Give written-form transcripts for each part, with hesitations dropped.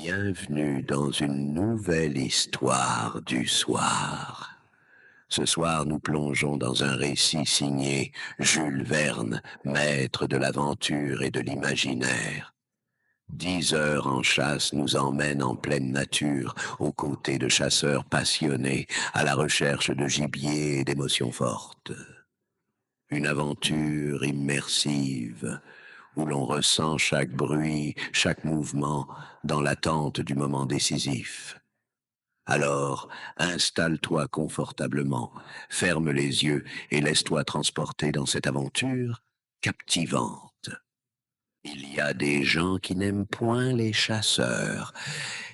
Bienvenue dans une nouvelle histoire du soir. Ce soir, nous plongeons dans un récit signé Jules Verne, maître de l'aventure et de l'imaginaire. 10 heures en chasse nous emmènent en pleine nature, aux côtés de chasseurs passionnés, à la recherche de gibier et d'émotions fortes. Une aventure immersive, où l'on ressent chaque bruit, chaque mouvement, dans l'attente du moment décisif. Alors, installe-toi confortablement, ferme les yeux et laisse-toi transporter dans cette aventure captivante. Il y a des gens qui n'aiment point les chasseurs,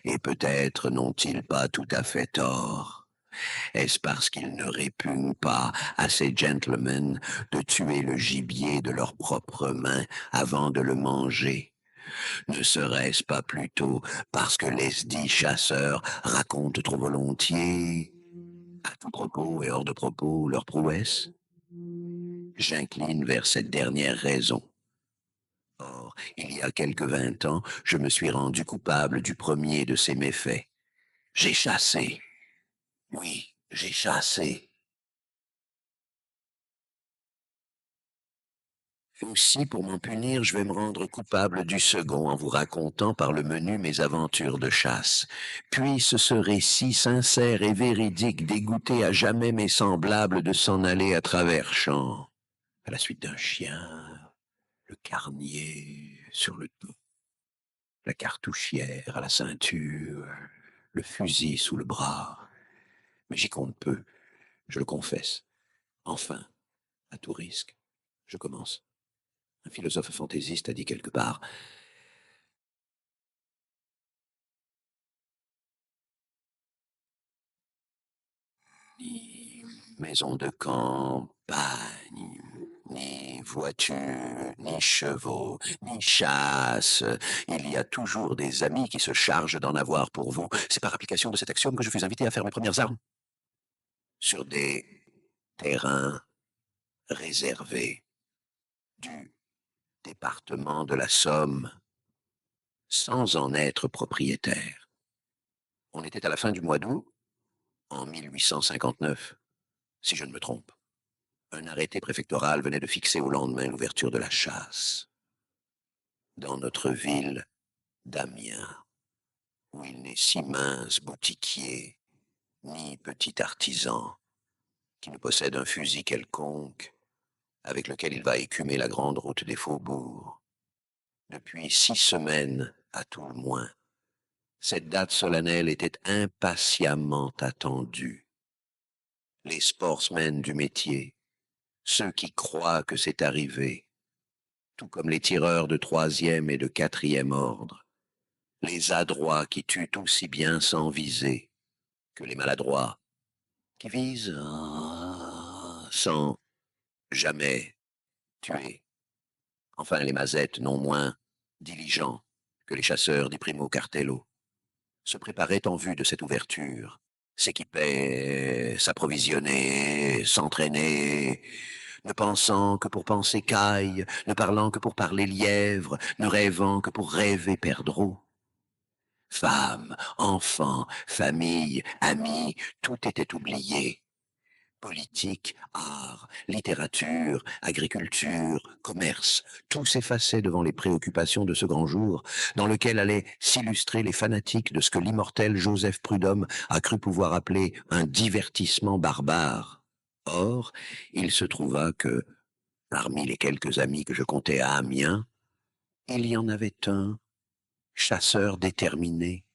et peut-être n'ont-ils pas tout à fait tort. Est-ce parce qu'ils ne répugnent pas à ces gentlemen de tuer le gibier de leurs propres mains avant de le manger? Ne serait-ce pas plutôt parce que les chasseurs racontent trop volontiers, à tout propos et hors de propos, leurs prouesses? J'incline vers cette dernière raison. Or, il y a quelque 20 ans, je me suis rendu coupable du premier de ces méfaits. J'ai chassé. Oui, j'ai chassé. Aussi, pour m'en punir, je vais me rendre coupable du second en vous racontant par le menu mes aventures de chasse. Puisse ce récit sincère et véridique dégoûter à jamais mes semblables de s'en aller à travers champs, à la suite d'un chien, le carnier sur le dos, la cartouchière à la ceinture, le fusil sous le bras. Mais j'y compte peu, je le confesse. Enfin, à tout risque, je commence. Un philosophe fantaisiste a dit quelque part: ni maison de campagne, ni voiture, ni chevaux, ni chasse. Il y a toujours des amis qui se chargent d'en avoir pour vous. C'est par application de cet axiome que je fus invité à faire mes premières armes sur des terrains réservés du département de la Somme, sans en être propriétaire. On était à la fin du mois d'août, en 1859, si je ne me trompe. Un arrêté préfectoral venait de fixer au lendemain l'ouverture de la chasse. Dans notre ville d'Amiens, où il n'est si mince boutiquier, ni petit artisan, qui ne possède un fusil quelconque, avec lequel il va écumer la grande route des faubourgs. Depuis 6 semaines, à tout le moins, cette date solennelle était impatiemment attendue. Les sportsmen du métier, ceux qui croient que c'est arrivé, tout comme les tireurs de 3e et de 4e ordre, les adroits qui tuent aussi bien sans viser que les maladroits qui visent sans jamais tuer. Enfin, les mazettes non moins diligents que les chasseurs des primo cartello se préparaient en vue de cette ouverture, s'équipaient, s'approvisionnaient, s'entraînaient, ne pensant que pour penser caille, ne parlant que pour parler lièvre, ne rêvant que pour rêver perdreau. Femmes, enfants, famille, amis, tout était oublié. Politique, art, littérature, agriculture, commerce, tout s'effaçait devant les préoccupations de ce grand jour, dans lequel allaient s'illustrer les fanatiques de ce que l'immortel Joseph Prudhomme a cru pouvoir appeler un divertissement barbare. Or, il se trouva que, parmi les quelques amis que je comptais à Amiens, il y en avait un, chasseur déterminé,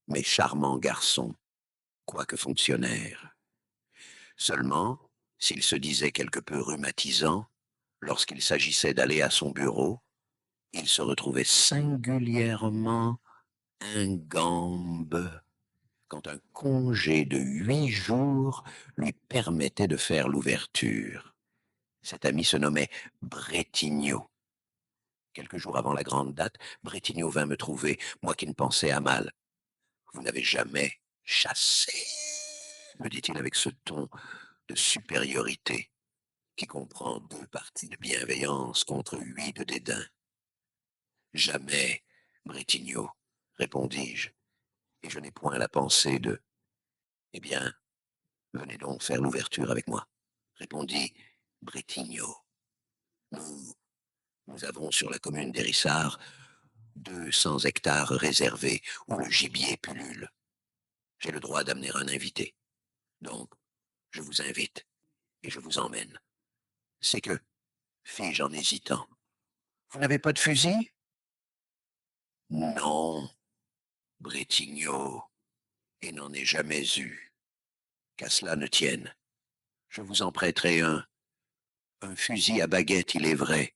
mais charmant garçon, quoique fonctionnaire. Seulement, s'il se disait quelque peu rhumatisant, lorsqu'il s'agissait d'aller à son bureau, il se retrouvait singulièrement ingambe quand un congé de 8 jours lui permettait de faire l'ouverture. Cet ami se nommait Bretigno. Quelques jours avant la grande date, Bretigno vint me trouver, moi qui ne pensais à mal. « Vous n'avez jamais chassé ?» me dit-il avec ce ton de supériorité qui comprend 2 parties de bienveillance contre 8 de dédain. « Jamais, Bretigno, répondis-je, et je n'ai point la pensée de... Eh bien, venez donc faire l'ouverture avec moi, répondit Brétignot. Nous, nous avons sur la commune d'Hérissart 200 hectares réservés où le gibier pullule. J'ai le droit d'amener un invité. Donc, je vous invite et je vous emmène. C'est que, fis-je en hésitant, vous n'avez pas de fusil? Non, Brétignot, et n'en ai jamais eu. Qu'à cela ne tienne, je vous en prêterai un fusil à baguette, il est vrai,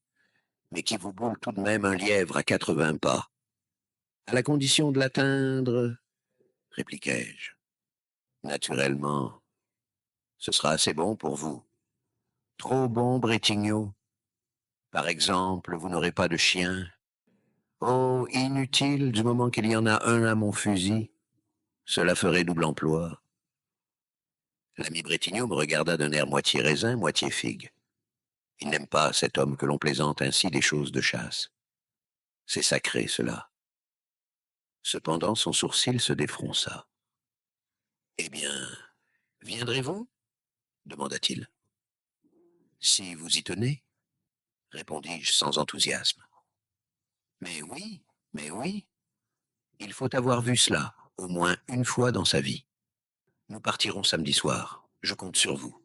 mais qui vous boule tout de même un lièvre à 80 pas. À la condition de l'atteindre, répliquai-je. Naturellement, ce sera assez bon pour vous. Trop bon, Brétignot. Par exemple, vous n'aurez pas de chien. Oh, inutile, du moment qu'il y en a un à mon fusil. Cela ferait double emploi. L'ami Brétignot me regarda d'un air moitié raisin, moitié figue. Il n'aime pas cet homme que l'on plaisante ainsi des choses de chasse. C'est sacré, cela. Cependant, son sourcil se défronça. Eh bien, viendrez-vous? Demanda-t-il. Si vous y tenez, répondis-je sans enthousiasme. Mais oui, mais oui. Il faut avoir vu cela, au moins une fois dans sa vie. Nous partirons samedi soir. Je compte sur vous.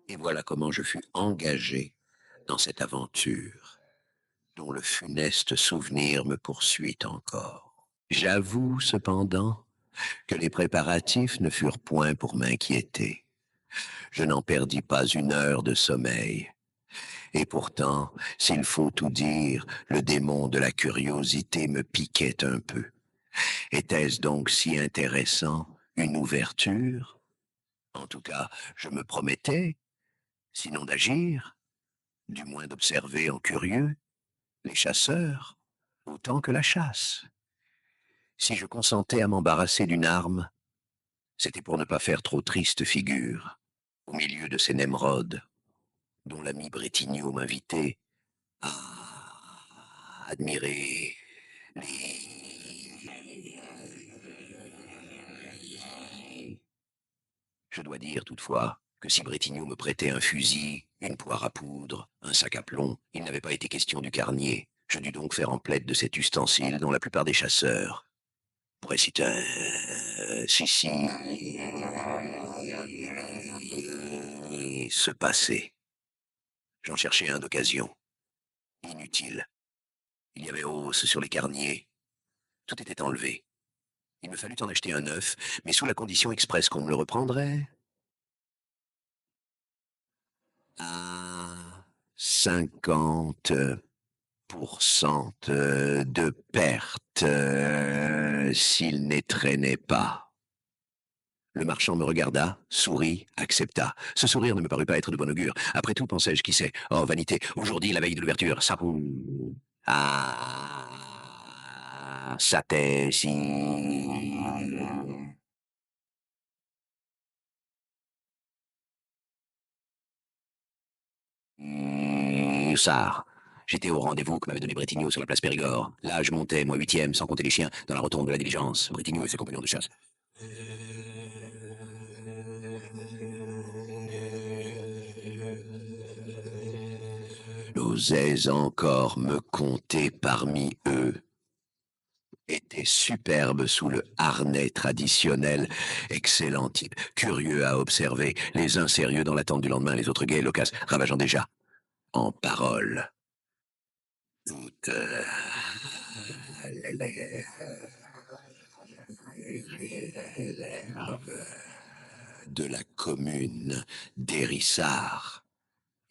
Et voilà comment je fus engagé dans cette aventure, dont le funeste souvenir me poursuit encore. J'avoue, cependant, que les préparatifs ne furent point pour m'inquiéter. Je n'en perdis pas une heure de sommeil. Et pourtant, s'il faut tout dire, le démon de la curiosité me piquait un peu. Était-ce donc si intéressant, une ouverture? En tout cas, je me promettais, sinon d'agir, du moins d'observer en curieux les chasseurs, autant que la chasse. Si je consentais à m'embarrasser d'une arme, c'était pour ne pas faire trop triste figure, au milieu de ces Nemrods, dont l'ami Brétignot m'invitait à admirer les... Je dois dire, toutefois, que si Brétignot me prêtait un fusil, une poire à poudre, un sac à plomb, il n'avait pas été question du carnier. Je dus donc faire emplette de cet ustensile dont la plupart des chasseurs pourraient si, se passer. J'en cherchais un d'occasion. Inutile. Il y avait hausse sur les carniers. Tout était enlevé. Il me fallut en acheter un neuf, mais sous la condition expresse qu'on me le reprendrait à 50% de perte s'il n'étreignait pas. Le marchand me regarda, sourit, accepta. Ce sourire ne me parut pas être de bon augure. Après tout, pensai-je, qui sait? Oh, vanité, aujourd'hui, la veille de l'ouverture, ça... Ah... ça t'est si... Ça. J'étais au rendez-vous que m'avait donné Brétignot sur la place Périgord. Là, je montais, moi huitième, sans compter les chiens, dans la rotonde de la diligence. Brétignot et ses compagnons de chasse. N'osais encore me compter parmi eux. Était superbe sous le harnais traditionnel, excellent type, curieux à observer, les uns sérieux dans l'attente du lendemain, les autres gais, loquaces, ravageant déjà. En parole. Toute de la commune d'Hérissart.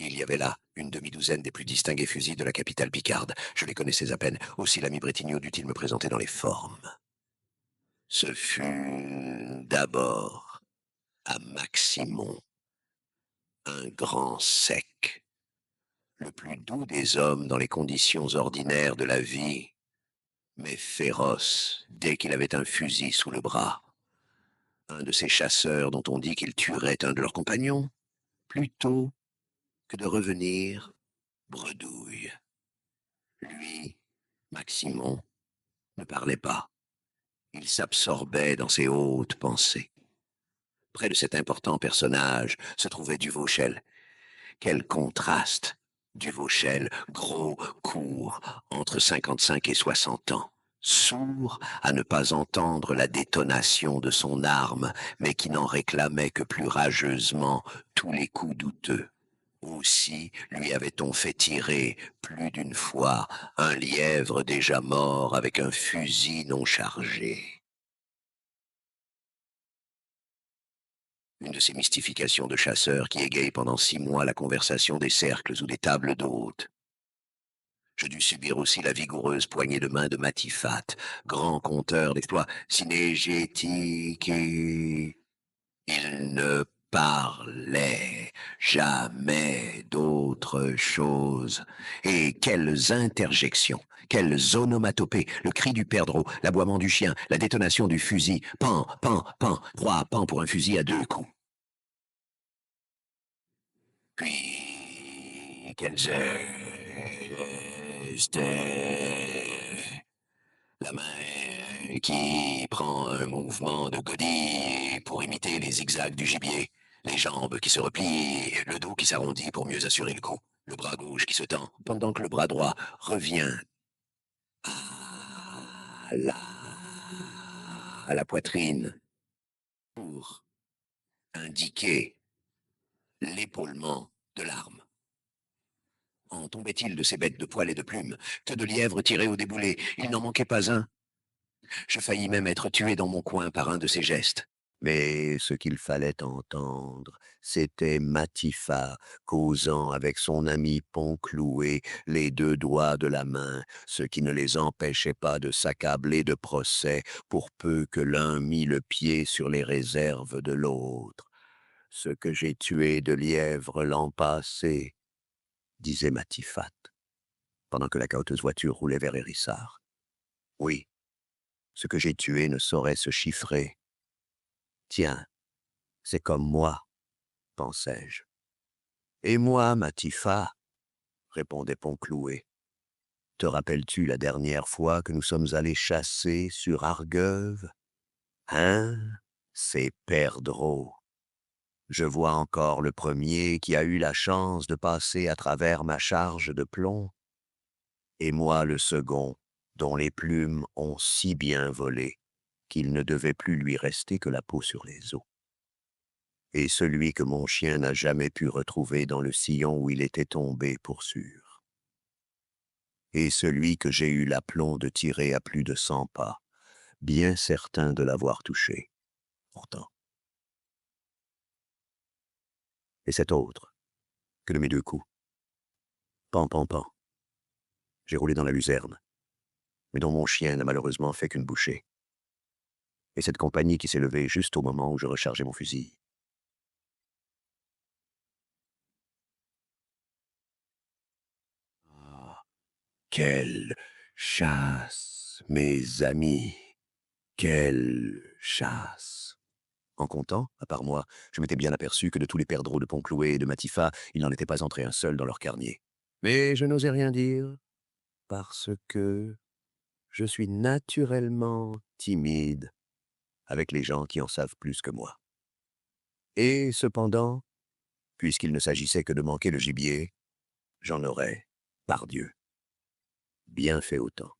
Il y avait là une demi-douzaine des plus distingués fusils de la capitale picarde. Je les connaissais à peine. Aussi l'ami Brétignot dut-il me présenter dans les formes. Ce fut d'abord à Maximon, un grand sec, le plus doux des hommes dans les conditions ordinaires de la vie, mais féroce dès qu'il avait un fusil sous le bras. Un de ces chasseurs dont on dit qu'ils tueraient un de leurs compagnons, plutôt que de revenir bredouille. Lui, Maximon, ne parlait pas. Il s'absorbait dans ses hautes pensées. Près de cet important personnage se trouvait Duvauchel. Quel contraste! Duvauchel, gros, court, entre 55 et 60 ans, sourd à ne pas entendre la détonation de son arme, mais qui n'en réclamait que plus rageusement tous les coups douteux. Aussi lui avait-on fait tirer plus d'une fois un lièvre déjà mort avec un fusil non chargé. Une de ces mystifications de chasseurs qui égayent pendant 6 mois la conversation des cercles ou des tables d'hôtes. Je dus subir aussi la vigoureuse poignée de main de Matifat, grand conteur d'exploits cinégétiques et... Il ne parlait jamais d'autre chose. Et quelles interjections, quelles onomatopées, le cri du perdreau, l'aboiement du chien, la détonation du fusil, pan, pan, pan, 3 pans pour un fusil à 2 coups. Puis, quel geste, la main qui prend un mouvement de godille pour imiter les zigzags du gibier, les jambes qui se replient, le dos qui s'arrondit pour mieux assurer le coup, le bras gauche qui se tend, pendant que le bras droit revient la, à la poitrine pour indiquer l'épaulement de l'arme. En tombait-il de ces bêtes de poils et de plumes, que de lièvres tirés au déboulé, il n'en manquait pas un. Je faillis même être tué dans mon coin par un de ces gestes. Mais ce qu'il fallait entendre, c'était Matifat causant avec son ami Poncloué, les 2 doigts de la main, ce qui ne les empêchait pas de s'accabler de procès pour peu que l'un mît le pied sur les réserves de l'autre. Ce que j'ai tué de lièvre l'an passé, disait Matifat, pendant que la cauteuse voiture roulait vers Hérissart. Oui, ce que j'ai tué ne saurait se chiffrer. Tiens, c'est comme moi, pensai-je. Et moi, Matifat, répondait Poncloué. Te rappelles-tu la dernière fois que nous sommes allés chasser sur Argueuve? Hein? C'est perdreau. Je vois encore le premier qui a eu la chance de passer à travers ma charge de plomb, et moi le second, dont les plumes ont si bien volé qu'il ne devait plus lui rester que la peau sur les os. Et celui que mon chien n'a jamais pu retrouver dans le sillon où il était tombé pour sûr. Et celui que j'ai eu l'aplomb de tirer à plus de 100 pas, bien certain de l'avoir touché, pourtant. Et cet autre, que de mes 2 coups. Pan, pan, pan. J'ai roulé dans la luzerne, mais dont mon chien n'a malheureusement fait qu'une bouchée. Et cette compagnie qui s'est levée juste au moment où je rechargeais mon fusil. Ah, quelle chasse, mes amis, quelle chasse! En comptant, à part moi, je m'étais bien aperçu que de tous les perdreaux de Poncloué et de Matifat, il n'en était pas entré un seul dans leur carnier. Mais je n'osais rien dire, parce que je suis naturellement timide avec les gens qui en savent plus que moi. Et cependant, puisqu'il ne s'agissait que de manquer le gibier, j'en aurais, pardieu, bien fait autant.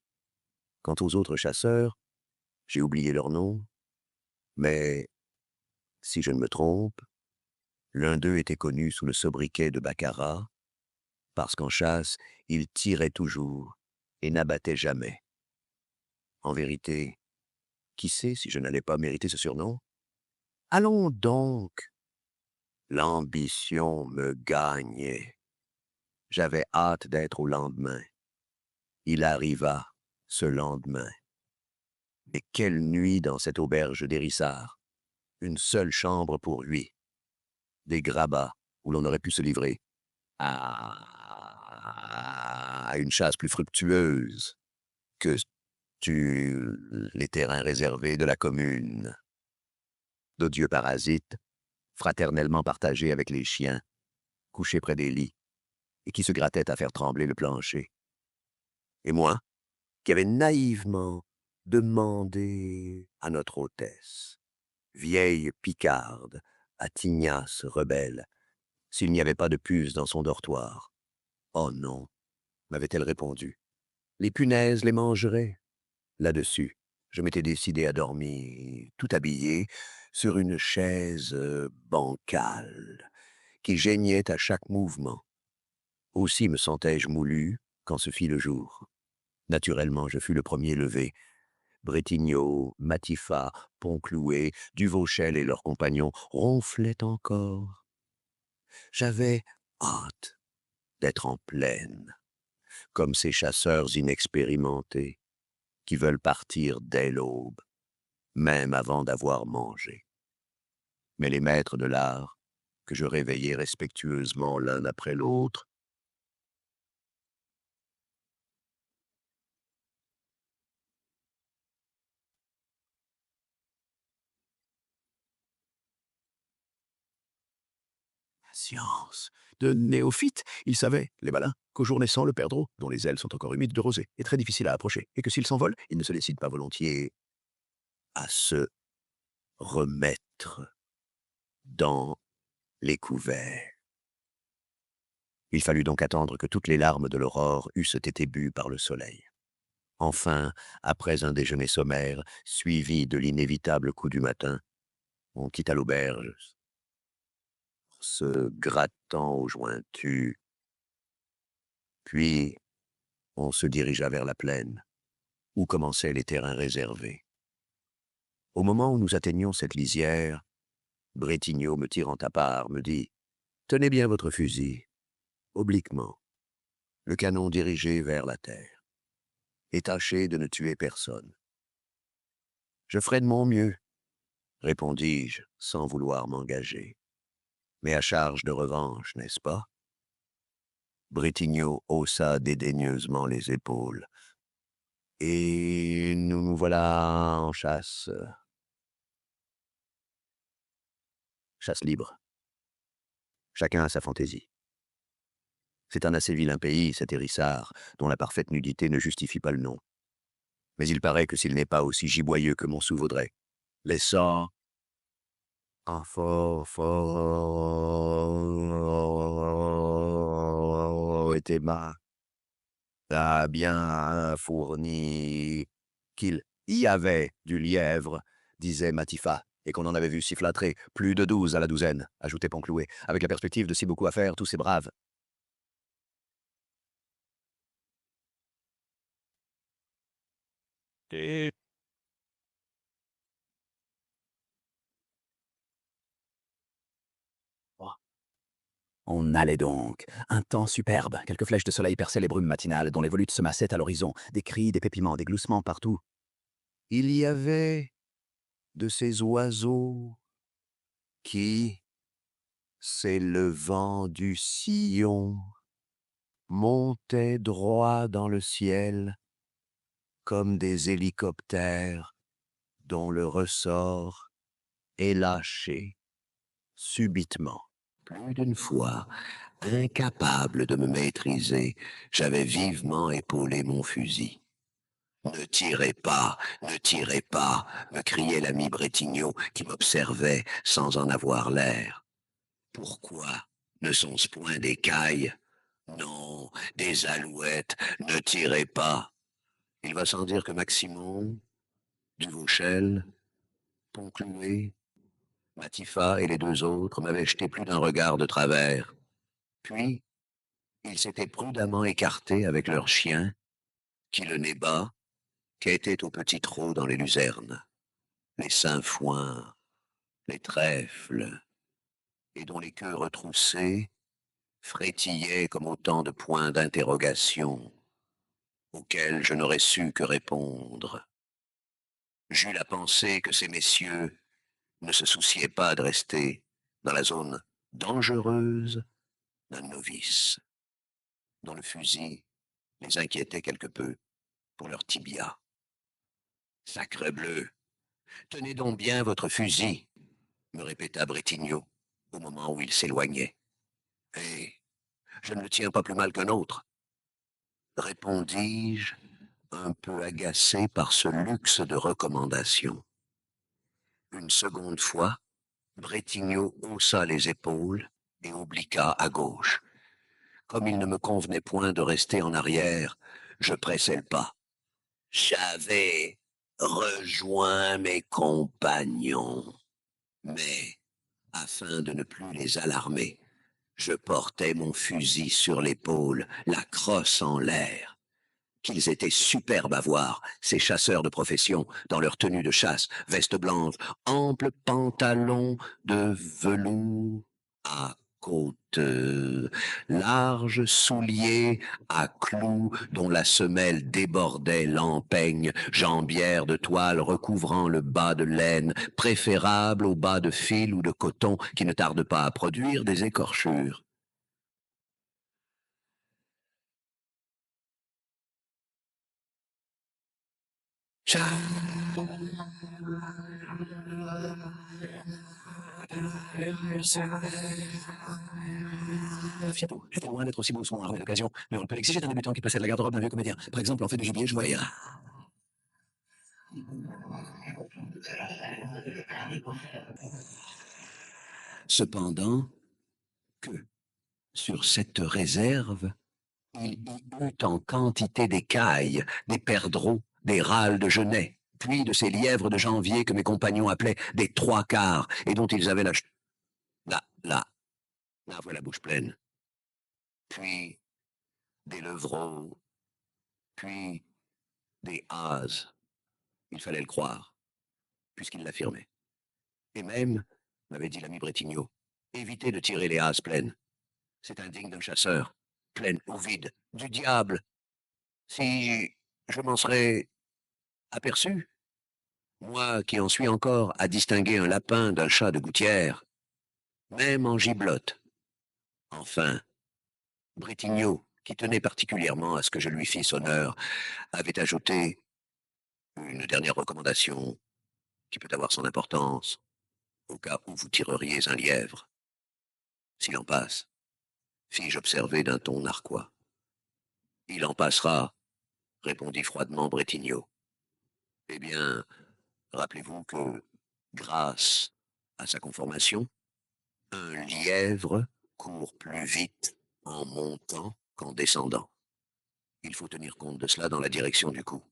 Quant aux autres chasseurs, j'ai oublié leur nom, mais, si je ne me trompe, l'un d'eux était connu sous le sobriquet de Baccarat, parce qu'en chasse, il tirait toujours et n'abattait jamais. En vérité, qui sait si je n'allais pas mériter ce surnom? Allons donc! L'ambition me gagnait. J'avais hâte d'être au lendemain. Il arriva ce lendemain. Et quelle nuit dans cette auberge d'Hérissart! Une seule chambre pour 8. Des grabats où l'on aurait pu se livrer à une chasse plus fructueuse que les terrains réservés de la commune. D'odieux parasites, fraternellement partagés avec les chiens, couchés près des lits, et qui se grattaient à faire trembler le plancher. Et moi, qui avais naïvement Demandez à notre hôtesse, vieille picarde, à Tignasse rebelle, s'il n'y avait pas de puces dans son dortoir. Oh non, m'avait-elle répondu. Les punaises les mangeraient. Là-dessus, je m'étais décidé à dormir, tout habillé, sur une chaise bancale, qui geignait à chaque mouvement. Aussi me sentais-je moulu quand se fit le jour. Naturellement, je fus le premier levé. Bretignot, Matifat, Pontclouet, Duvauchel et leurs compagnons ronflaient encore. J'avais hâte d'être en plaine, comme ces chasseurs inexpérimentés qui veulent partir dès l'aube, même avant d'avoir mangé. Mais les maîtres de l'art, que je réveillais respectueusement l'un après l'autre, science. De néophytes, ils savaient, les malins, qu'au jour naissant, le perdreau, dont les ailes sont encore humides de rosée, est très difficile à approcher, et que s'il s'envole, il ne se décide pas volontiers à se remettre dans les couverts. Il fallut donc attendre que toutes les larmes de l'aurore eussent été bues par le soleil. Enfin, après un déjeuner sommaire, suivi de l'inévitable coup du matin, on quitta l'auberge, se grattant aux jointures, puis on se dirigea vers la plaine, où commençaient les terrains réservés. Au moment où nous atteignions cette lisière, Bretignot, me tirant à part, me dit « Tenez bien votre fusil, obliquement, le canon dirigé vers la terre, et tâchez de ne tuer personne. » « Je ferai de mon mieux, » répondis-je, sans vouloir m'engager. « Mais à charge de revanche, n'est-ce pas ?» Bretignot haussa dédaigneusement les épaules. « Et nous voilà en chasse. Chasse libre. Chacun a sa fantaisie. C'est un assez vilain pays, cet Hérissart, dont la parfaite nudité ne justifie pas le nom. Mais il paraît que s'il n'est pas aussi giboyeux que Montsou vaudrait, les sorts en fort était bas, a bien fourni, qu'il y avait du lièvre, disait Matifat, et qu'on en avait vu sifflatrer, plus de 12 à la douzaine, ajoutait Panclouet, avec la perspective de si beaucoup à faire, tous ces braves. Et on allait donc. Un temps superbe. Quelques flèches de soleil perçaient les brumes matinales, dont les volutes se massaient à l'horizon. Des cris, des pépiments, des gloussements partout. Il y avait de ces oiseaux qui, s'élevant du sillon, montaient droit dans le ciel comme des hélicoptères dont le ressort est lâché subitement. Plus d'une fois, incapable de me maîtriser, j'avais vivement épaulé mon fusil. Ne tirez pas, me criait l'ami Bretignot qui m'observait sans en avoir l'air. Pourquoi ne sont-ce point des cailles? Non, des alouettes, ne tirez pas. Il va sans dire que Maximon, Duvauchel, Ponclouet, Matifat et les deux autres m'avaient jeté plus d'un regard de travers. Puis, ils s'étaient prudemment écartés avec leurs chiens, qui, le nez bas, quêtaient au petit trot dans les luzernes, les sainfoins, les trèfles, et dont les queues retroussées frétillaient comme autant de points d'interrogation auxquels je n'aurais su que répondre. J'eus la pensée que ces messieurs ne se souciaient pas de rester dans la zone dangereuse d'un novice, dont le fusil les inquiétait quelque peu pour leur tibia. Sacrebleu, tenez donc bien votre fusil, me répéta Bretignot au moment où il s'éloignait. Et je ne le tiens pas plus mal qu'un autre, répondis-je un peu agacé par ce luxe de recommandation. Une seconde fois, Bretigno haussa les épaules et obliqua à gauche. Comme il ne me convenait point de rester en arrière, je pressai le pas. J'avais rejoint mes compagnons, mais, afin de ne plus les alarmer, je portais mon fusil sur l'épaule, la crosse en l'air. Qu'ils étaient superbes à voir, ces chasseurs de profession, dans leur tenue de chasse, veste blanche, amples pantalons de velours à côte, larges souliers à clous dont la semelle débordait l'empeigne, jambières de toile recouvrant le bas de laine, préférable au bas de fil ou de coton qui ne tarde pas à produire des écorchures. Fiatou, j'étais loin d'être aussi beau soin armé d'occasion, mais on ne peut l'exiger d'un débutant qui possède la garde-robe d'un vieux comédien. Par exemple, en fait de gibier, je voyais. Cependant, que, sur cette réserve, il y eut en quantité d'écailles, des perdreaux, des râles de genêts, puis de ces lièvres de janvier que mes compagnons appelaient des trois quarts, et dont ils avaient là, voilà la bouche pleine. Puis des levreaux, puis des hases. Il fallait le croire, puisqu'il l'affirmait. Et même, m'avait dit l'ami Bretigno, évitez de tirer les hases pleines. C'est indigne d'un chasseur. Pleine ou vide. Du diable. Si je m'en serais aperçu, moi qui en suis encore à distinguer un lapin d'un chat de gouttière, même en giblotte. Enfin, Bretigno, qui tenait particulièrement à ce que je lui fisse honneur, avait ajouté une dernière recommandation qui peut avoir son importance au cas où vous tireriez un lièvre. S'il en passe, fis-je observer d'un ton narquois. Il en passera, répondit froidement Bretigno. Eh bien, rappelez-vous que, grâce à sa conformation, un lièvre court plus vite en montant qu'en descendant. Il faut tenir compte de cela dans la direction du coup.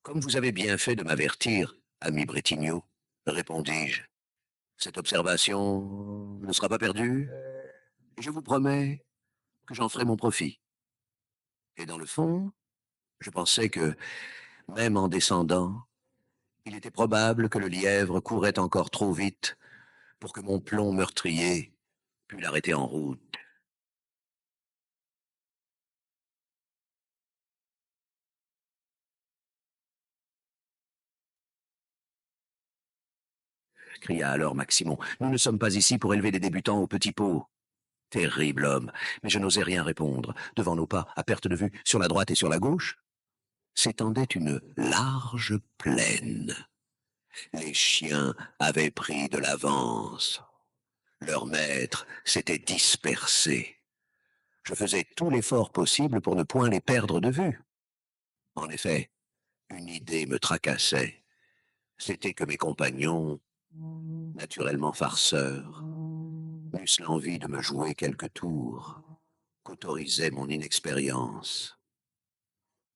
Comme vous avez bien fait de m'avertir, ami Bretigno, répondis-je, cette observation ne sera pas perdue, et je vous promets que j'en ferai mon profit. Et dans le fond, je pensais que, même en descendant, il était probable que le lièvre courait encore trop vite pour que mon plomb meurtrier pût l'arrêter en route. Cria alors Maximon. Nous ne sommes pas ici pour élever des débutants au petit pot. Terrible homme. Mais je n'osais rien répondre. Devant nos pas, à perte de vue, sur la droite et sur la gauche, s'étendait une large plaine. Les chiens avaient pris de l'avance. Leur maître s'était dispersé. Je faisais tout l'effort possible pour ne point les perdre de vue. En effet, une idée me tracassait. C'était que mes compagnons, naturellement farceurs, eussent l'envie de me jouer quelques tours qu'autorisait mon inexpérience.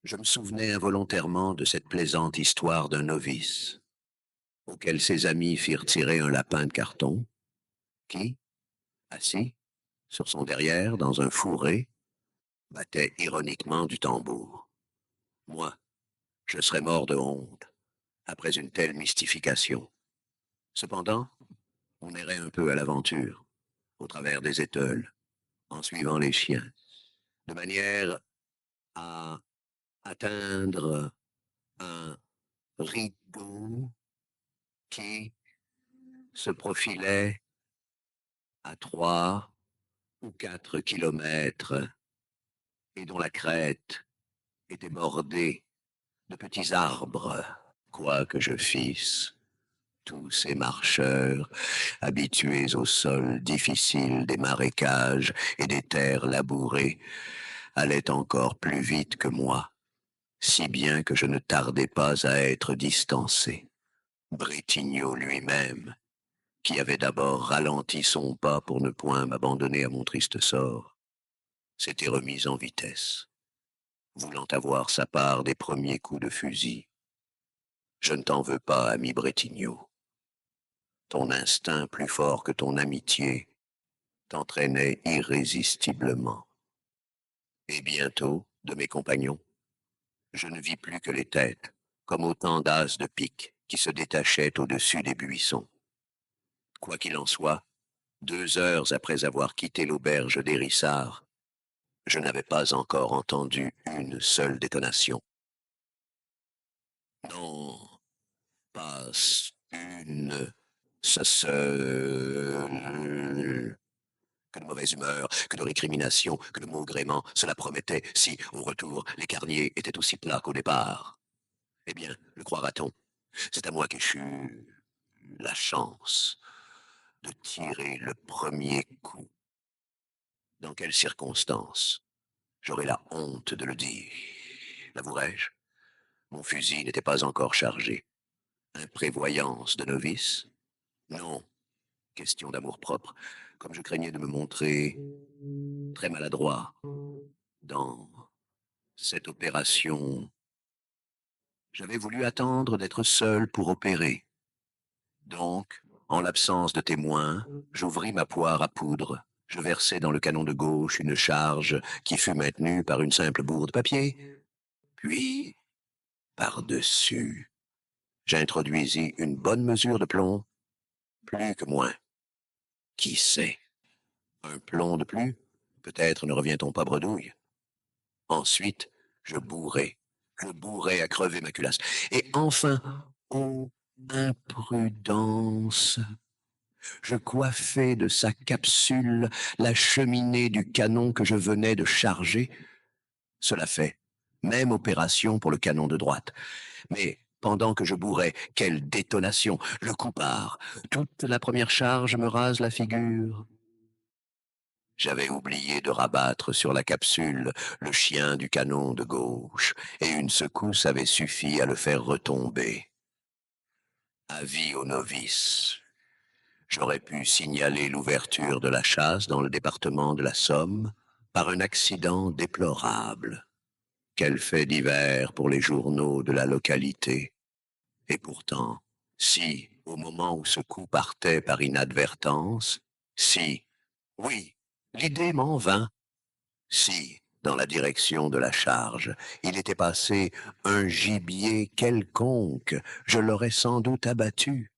Je me souvenais involontairement de cette plaisante histoire d'un novice, auquel ses amis firent tirer un lapin de carton, qui, assis sur son derrière dans un fourré, battait ironiquement du tambour. Moi, je serais mort de honte après une telle mystification. Cependant, on errait un peu à l'aventure, au travers des éteules, en suivant les chiens, de manière à atteindre un rideau qui se profilait à 3 ou 4 kilomètres et dont la crête était bordée de petits arbres, quoi que je fisse. Tous ces marcheurs, habitués au sol difficile des marécages et des terres labourées, allaient encore plus vite que moi. si bien que je ne tardais pas à être distancé. Bretigno lui-même, qui avait d'abord ralenti son pas pour ne point m'abandonner à mon triste sort, s'était remis en vitesse, voulant avoir sa part des premiers coups de fusil. Je ne t'en veux pas, ami Bretigno. Ton instinct, plus fort que ton amitié, t'entraînait irrésistiblement. Et bientôt, de mes compagnons, je ne vis plus que les têtes, comme autant d'as de pique qui se détachaient au-dessus des buissons. Quoi qu'il en soit, 2 heures après avoir quitté l'auberge d'Hérissart, je n'avais pas encore entendu une seule détonation. Non, pas une seule. Que de mauvaise humeur, que de récrimination, que de mots gréments. Cela promettait, si, au retour, les carniers étaient aussi plats qu'au départ. Eh bien, le croira-t-on, c'est à moi qu'échut la chance de tirer le premier coup. Dans quelles circonstances? J'aurais la honte de le dire. L'avouerai-je? Mon fusil n'était pas encore chargé. Imprévoyance de novice? Non. Question d'amour-propre, comme je craignais de me montrer très maladroit dans cette opération. J'avais voulu attendre d'être seul pour opérer. Donc, en l'absence de témoins, j'ouvris ma poire à poudre. Je versai dans le canon de gauche une charge qui fut maintenue par une simple bourre de papier. Puis, par-dessus, j'introduisis une bonne mesure de plomb, plus que moins. Qui sait? Un plomb de plus? Peut-être ne revient-on pas bredouille. Ensuite, je bourrai. Je bourrai à crever ma culasse. Et enfin, oh, imprudence! Je coiffai de sa capsule la cheminée du canon que je venais de charger. Cela fait, même opération pour le canon de droite. Mais pendant que je bourrais, quelle détonation! Le coup part. Toute la première charge me rase la figure. J'avais oublié de rabattre sur la capsule le chien du canon de gauche, et une secousse avait suffi à le faire retomber. Avis aux novices. J'aurais pu signaler l'ouverture de la chasse dans le département de la Somme par un accident déplorable. Quel fait divers pour les journaux de la localité. Et pourtant, si, au moment où ce coup partait par inadvertance, si, oui, l'idée m'en vint, si, dans la direction de la charge, il était passé un gibier quelconque, je l'aurais sans doute abattu.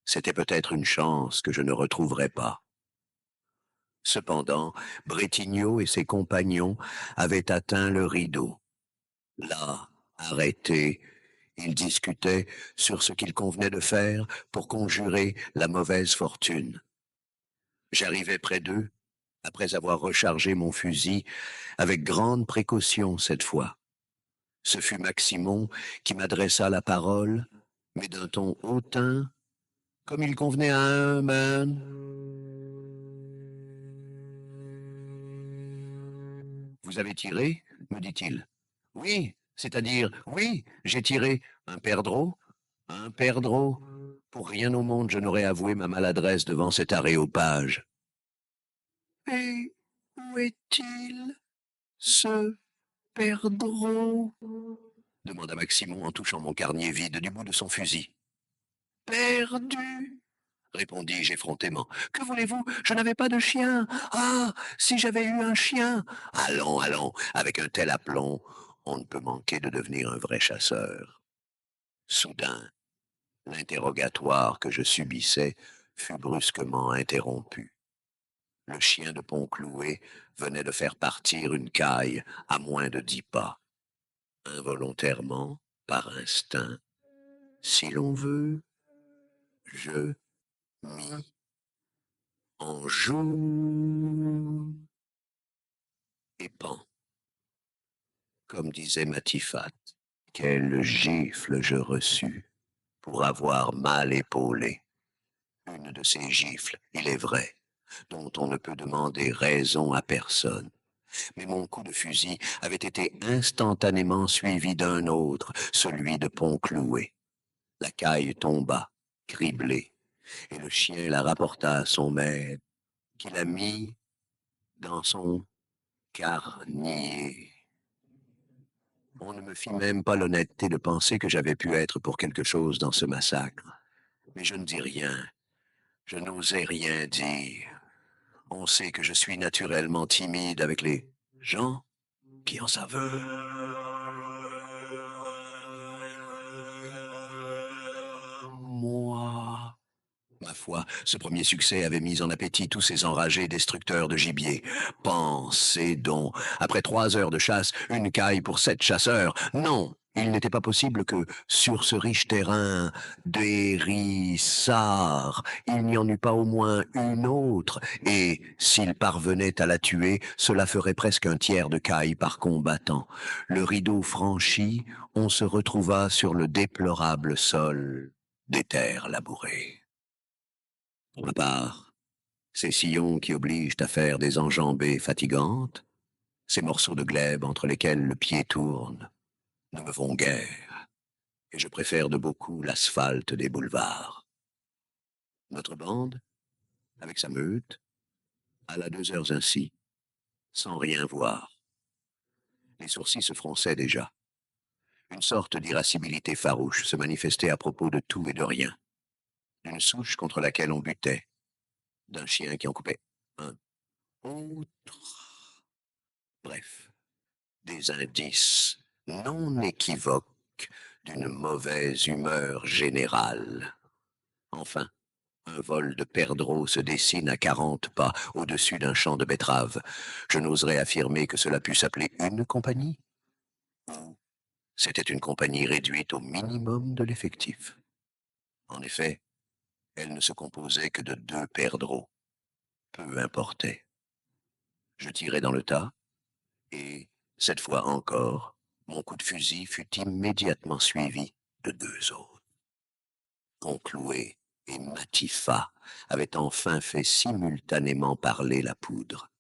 C'était peut-être une chance que je ne retrouverais pas. Cependant, Bretigno et ses compagnons avaient atteint le rideau. Là, arrêtés, ils discutaient sur ce qu'il convenait de faire pour conjurer la mauvaise fortune. J'arrivai près d'eux, après avoir rechargé mon fusil, avec grande précaution cette fois. Ce fut Maximon qui m'adressa la parole, mais d'un ton hautain, comme il convenait à un man. Vous avez tiré? Me dit-il. Oui, c'est-à-dire, oui, j'ai tiré. Un perdreau? Un perdreau? Pour rien au monde, je n'aurais avoué ma maladresse devant cet aréopage. Et où est-il, ce perdreau? Demanda Maximon en touchant mon carnier vide du bout de son fusil. Perdu, répondis-je effrontément. Que voulez-vous? Je n'avais pas de chien. Ah, si j'avais eu un chien. Allons, allons, avec un tel aplomb, on ne peut manquer de devenir un vrai chasseur. Soudain, l'interrogatoire que je subissais fut brusquement interrompu. Le chien de Pont-Cloué venait de faire partir une caille à moins de 10 pas. Involontairement, par instinct, si l'on veut, je mis en joue et pan, comme disait Matifat. Quelle gifle je reçus pour avoir mal épaulé. Une de ces gifles, il est vrai, dont on ne peut demander raison à personne. Mais mon coup de fusil avait été instantanément suivi d'un autre, celui de Pont-Cloué. La caille tomba, criblée, et le chien la rapporta à son maître, qui la mit dans son carnier. On ne me fit même pas l'honnêteté de penser que j'avais pu être pour quelque chose dans ce massacre. Mais je ne dis rien, je n'osais rien dire. On sait que je suis naturellement timide avec les gens qui en savent. Moi. Ma foi, ce premier succès avait mis en appétit tous ces enragés destructeurs de gibier. Pensez donc, après 3 heures de chasse, une caille pour 7 chasseurs. Non, il n'était pas possible que, sur ce riche terrain d'hérissards, il n'y en eût pas au moins une autre, et s'il parvenait à la tuer, cela ferait presque un tiers de caille par combattant. Le rideau franchi, on se retrouva sur le déplorable sol des terres labourées. Pour ma part, ces sillons qui obligent à faire des enjambées fatigantes, ces morceaux de glèbe entre lesquels le pied tourne, ne me vont guère, et je préfère de beaucoup l'asphalte des boulevards. Notre bande, avec sa meute, alla 2 heures ainsi, sans rien voir. Les sourcils se fronçaient déjà. Une sorte d'irascibilité farouche se manifestait à propos de tout et de rien, d'une souche contre laquelle on butait, d'un chien qui en coupait un autre. Bref, des indices non équivoques d'une mauvaise humeur générale. Enfin, un vol de perdreaux se dessine à 40 pas au-dessus d'un champ de betteraves. Je n'oserais affirmer que cela pût s'appeler une compagnie. C'était une compagnie réduite au minimum de l'effectif. En effet, elle ne se composait que de 2 perdreaux. Peu importait. Je tirai dans le tas, et, cette fois encore, mon coup de fusil fut immédiatement suivi de 2 autres. Concloué et Matifat avaient enfin fait simultanément parler la poudre.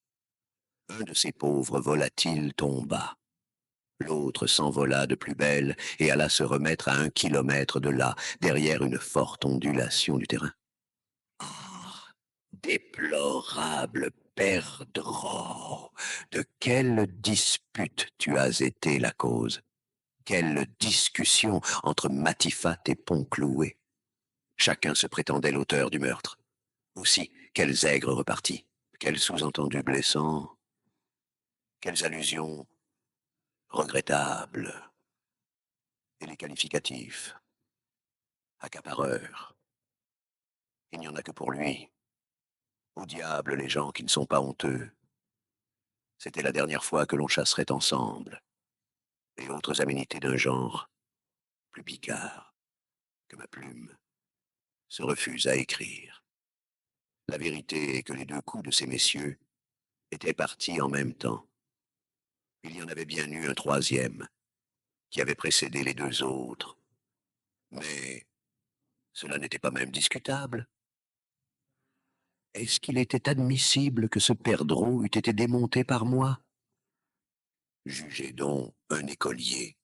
Un de ces pauvres volatiles tomba. L'autre s'envola de plus belle et alla se remettre à 1 kilomètre de là, derrière une forte ondulation du terrain. Ah, déplorable perdreau, de quelle dispute tu as été la cause? Quelle discussion entre Matifat et Pont-Cloué! Chacun se prétendait l'auteur du meurtre. Aussi, quels aigres repartis, quels sous-entendus blessants, quelles allusions regrettables, et les qualificatifs accapareurs. Il n'y en a que pour lui. Au diable les gens qui ne sont pas honteux. C'était la dernière fois que l'on chasserait ensemble, et autres aménités d'un genre plus picard que ma plume se refuse à écrire. La vérité est que les 2 coups de ces messieurs étaient partis en même temps. Il y en avait bien eu un troisième, qui avait précédé les 2 autres. Mais cela n'était pas même discutable. Est-ce qu'il était admissible que ce perdreau eût été démonté par moi? Jugez donc un écolier.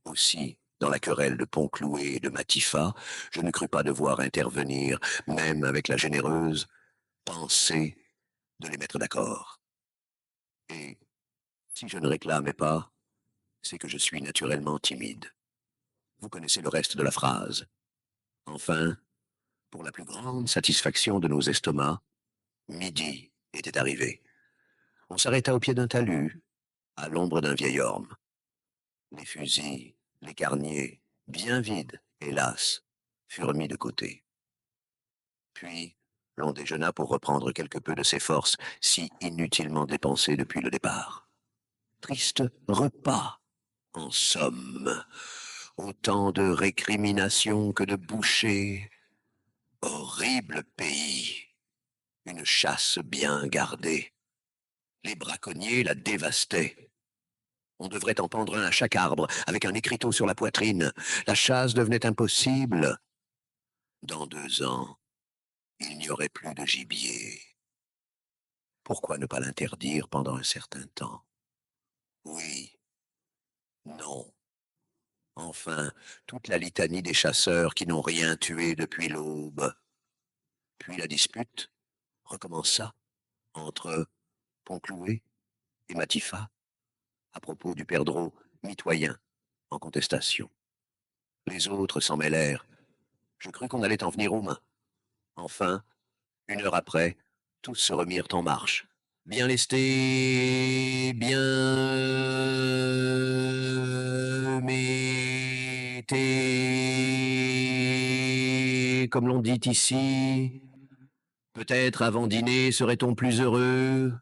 Aussi, dans la querelle de Pont-Cloué et de Matifat, je ne crus pas devoir intervenir, même avec la généreuse pensée de les mettre d'accord. Et si je ne réclamais pas, c'est que je suis naturellement timide. Vous connaissez le reste de la phrase. Enfin, pour la plus grande satisfaction de nos estomacs, midi était arrivé. On s'arrêta au pied d'un talus, à l'ombre d'un vieil orme. Les fusils, les carniers, bien vides, hélas, furent mis de côté. Puis, l'on déjeuna pour reprendre quelque peu de ses forces, si inutilement dépensées depuis le départ. Triste repas, en somme. Autant de récriminations que de bouchées. Horrible pays. Une chasse bien gardée. Les braconniers la dévastaient. On devrait en pendre un à chaque arbre, avec un écriteau sur la poitrine. La chasse devenait impossible. Dans 2 ans, il n'y aurait plus de gibier. Pourquoi ne pas l'interdire pendant un certain temps? Oui, non. Enfin, toute la litanie des chasseurs qui n'ont rien tué depuis l'aube. Puis la dispute recommença entre Poncloué et Matifat à propos du perdreau mitoyen en contestation. Les autres s'en mêlèrent. Je crus qu'on allait en venir aux mains. Enfin, 1 heure après, tous se remirent en marche. Bien lesté, bien mété, comme l'on dit ici. Peut-être avant dîner serait-on plus heureux.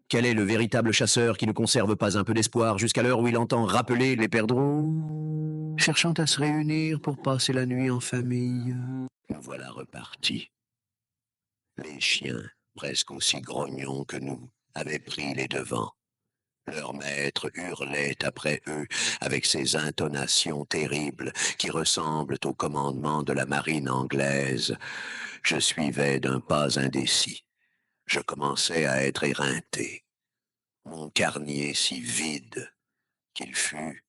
Quel est le véritable chasseur qui ne conserve pas un peu d'espoir jusqu'à l'heure où il entend rappeler les perdreaux, cherchant à se réunir pour passer la nuit en famille? Nous voilà repartis. Les chiens, presque aussi grognons que nous, avaient pris les devants. Leur maître hurlait après eux avec ces intonations terribles qui ressemblent au commandement de la marine anglaise. Je suivais d'un pas indécis. Je commençais à être éreinté. Mon carnier si vide qu'il fût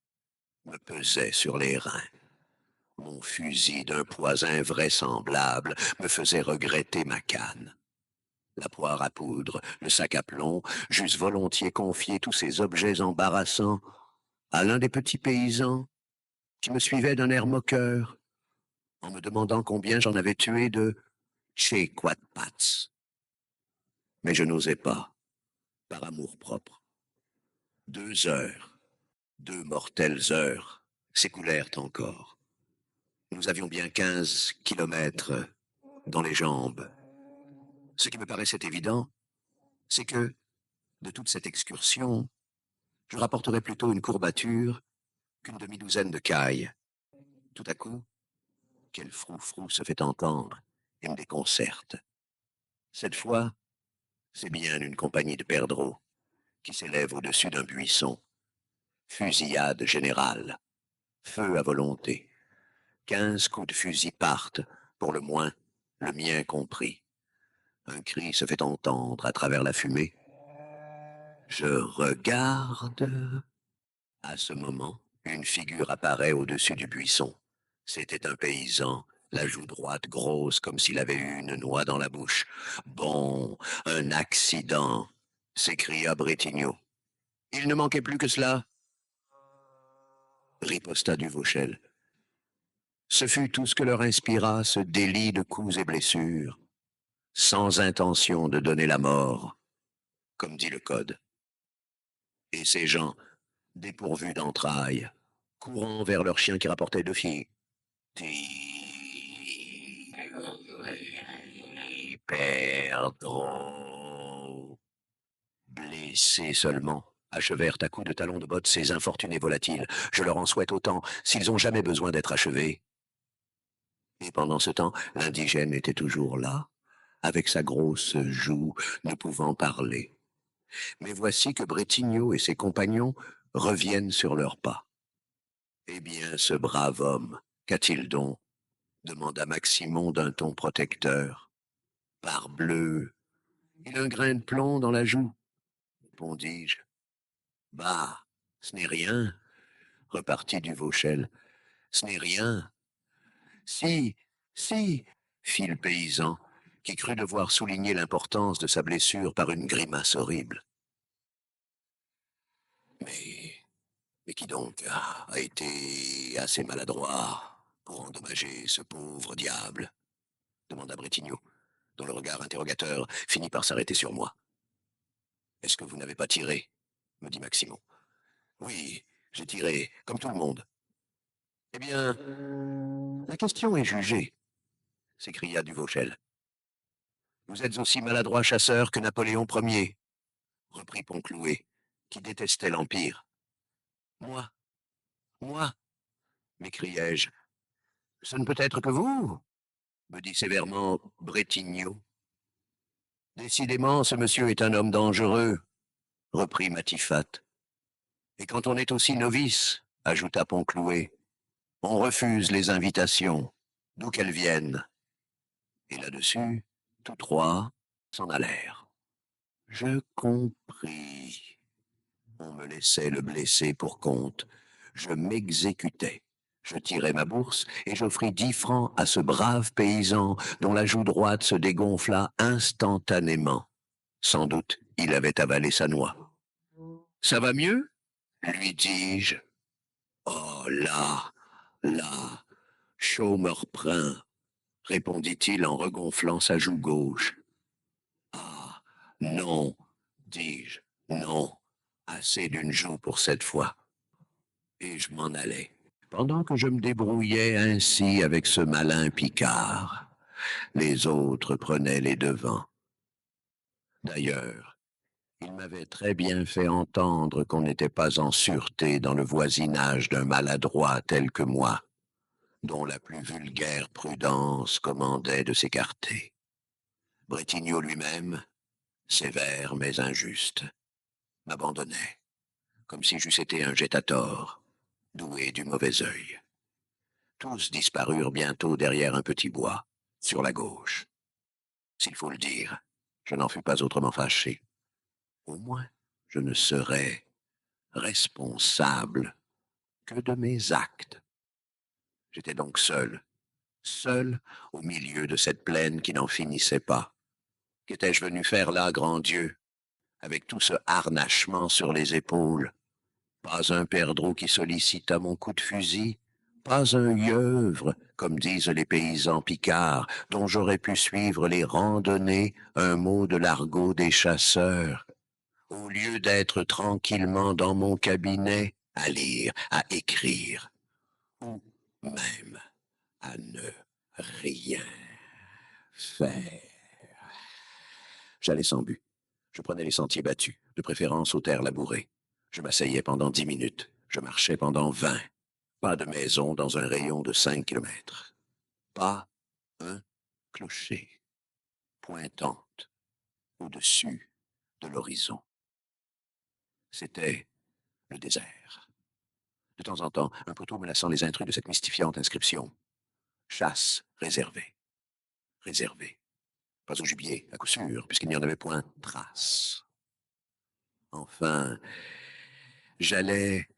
me pesait sur les reins. Mon fusil d'un poids invraisemblable me faisait regretter ma canne. La poire à poudre, le sac à plomb, j'eusse volontiers confié tous ces objets embarrassants à l'un des petits paysans qui me suivait d'un air moqueur, en me demandant combien j'en avais tué de Chequatpats. Mais je n'osais pas, par amour-propre. 2 heures, 2 mortelles heures, s'écoulèrent encore. Nous avions bien 15 kilomètres dans les jambes. Ce qui me paraissait évident, c'est que, de toute cette excursion, je rapporterais plutôt une courbature qu'une demi-douzaine de cailles. Tout à coup, quel frou-frou se fait entendre et me déconcerte. Cette fois, c'est bien une compagnie de perdreaux qui s'élève au-dessus d'un buisson. Fusillade générale. Feu à volonté. 15 coups de fusil partent, pour le moins, le mien compris. Un cri se fait entendre à travers la fumée. Je regarde. À ce moment, une figure apparaît au-dessus du buisson. C'était un paysan, la joue droite grosse comme s'il avait eu une noix dans la bouche. Bon, un accident, s'écria Bretigno. Il ne manquait plus que cela, riposta Duvauchel. Ce fut tout ce que leur inspira ce délit de coups et blessures, sans intention de donner la mort, comme dit le code. Et ces gens, dépourvus d'entrailles, courant vers leur chien qui rapportait 2 filles. Perdront. Blessés seulement, achevèrent à coups de talons de botte ces infortunés volatiles. Je leur en souhaite autant, s'ils ont jamais besoin d'être achevés. Et pendant ce temps, l'indigène était toujours là, avec sa grosse joue, ne pouvant parler. Mais voici que Bretigno et ses compagnons reviennent sur leurs pas. Eh bien, ce brave homme, qu'a-t-il donc? Demanda Maximon d'un ton protecteur. Parbleu, il a un grain de plomb dans la joue, répondis-je. Bah, ce n'est rien, repartit Duvauchel. Ce n'est rien. Si, si, fit le paysan, qui crut devoir souligner l'importance de sa blessure par une grimace horrible. Mais qui donc a été assez maladroit pour endommager ce pauvre diable? Demanda Bretigno, dont le regard interrogateur finit par s'arrêter sur moi. Est-ce que vous n'avez pas tiré? Me dit Maximon. Oui, j'ai tiré, comme tout le monde. Eh bien, la question est jugée, s'écria Duvauchel. Vous êtes aussi maladroit chasseur que Napoléon Ier, reprit Poncloué, qui détestait l'Empire. Moi, m'écriai-je. Ce ne peut être que vous, me dit sévèrement Bretigno. Décidément, ce monsieur est un homme dangereux, reprit Matifat. Et quand on est aussi novice, ajouta Poncloué, on refuse les invitations, d'où qu'elles viennent. Et là-dessus, tous trois s'en allèrent. Je compris. On me laissait le blessé pour compte. Je m'exécutais. Je tirai ma bourse et j'offris 10 francs à ce brave paysan dont la joue droite se dégonfla instantanément. Sans doute, il avait avalé sa noix. Ça va mieux? Lui dis-je. Oh là, là, chaud me reprend, répondit-il en regonflant sa joue gauche. Ah, non, dis-je, non, assez d'une joue pour cette fois. Et je m'en allais, pendant que je me débrouillais ainsi avec ce malin Picard. Les autres prenaient les devants. D'ailleurs, il m'avait très bien fait entendre qu'on n'était pas en sûreté dans le voisinage d'un maladroit tel que moi, dont la plus vulgaire prudence commandait de s'écarter. Bretignot lui-même, sévère mais injuste, m'abandonnait, comme si j'eusse été un jetator, doué du mauvais œil. Tous disparurent bientôt derrière un petit bois, sur la gauche. S'il faut le dire, je n'en fus pas autrement fâché. Au moins, je ne serais responsable que de mes actes. J'étais donc seul, seul au milieu de cette plaine qui n'en finissait pas. Qu'étais-je venu faire là, grand Dieu, avec tout ce harnachement sur les épaules? Pas un perdreau qui sollicite à mon coup de fusil, pas un yeuvre, comme disent les paysans picards, dont j'aurais pu suivre les randonnées, un mot de l'argot des chasseurs. Au lieu d'être tranquillement dans mon cabinet, à lire, à écrire, ou même à ne rien faire. J'allais sans but. Je prenais les sentiers battus, de préférence aux terres labourées. Je m'asseyais pendant 10 minutes. Je marchais pendant 20. Pas de maison dans un rayon de 5 kilomètres. Pas un clocher pointante au-dessus de l'horizon. C'était le désert. De temps en temps, un poteau menaçant les intrus de cette mystifiante inscription. Chasse réservée. Réservée. Pas au gibier, à coup sûr, puisqu'il n'y en avait point trace. Enfin, j'allais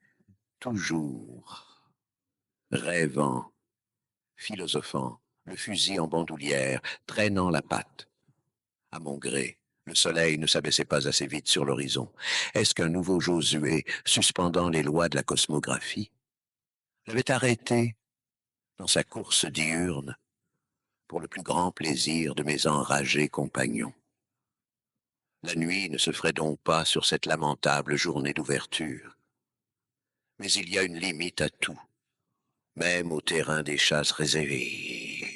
toujours, rêvant, philosophant, le fusil en bandoulière, traînant la patte. À mon gré, le soleil ne s'abaissait pas assez vite sur l'horizon. Est-ce qu'un nouveau Josué, suspendant les lois de la cosmographie, l'avait arrêté dans sa course diurne pour le plus grand plaisir de mes enragés compagnons? La nuit ne se ferait donc pas sur cette lamentable journée d'ouverture. Mais il y a une limite à tout, même au terrain des chasses réservées.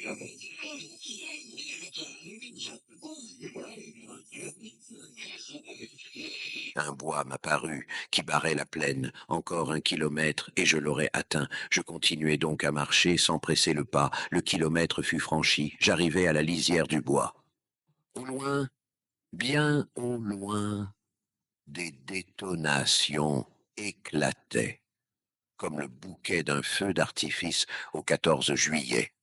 Un bois m'apparut qui barrait la plaine, encore 1 kilomètre, et je l'aurais atteint. Je continuai donc à marcher sans presser le pas. Le kilomètre fut franchi. J'arrivai à la lisière du bois. Au loin, bien au loin, des détonations éclataient, comme le bouquet d'un feu d'artifice au 14 juillet.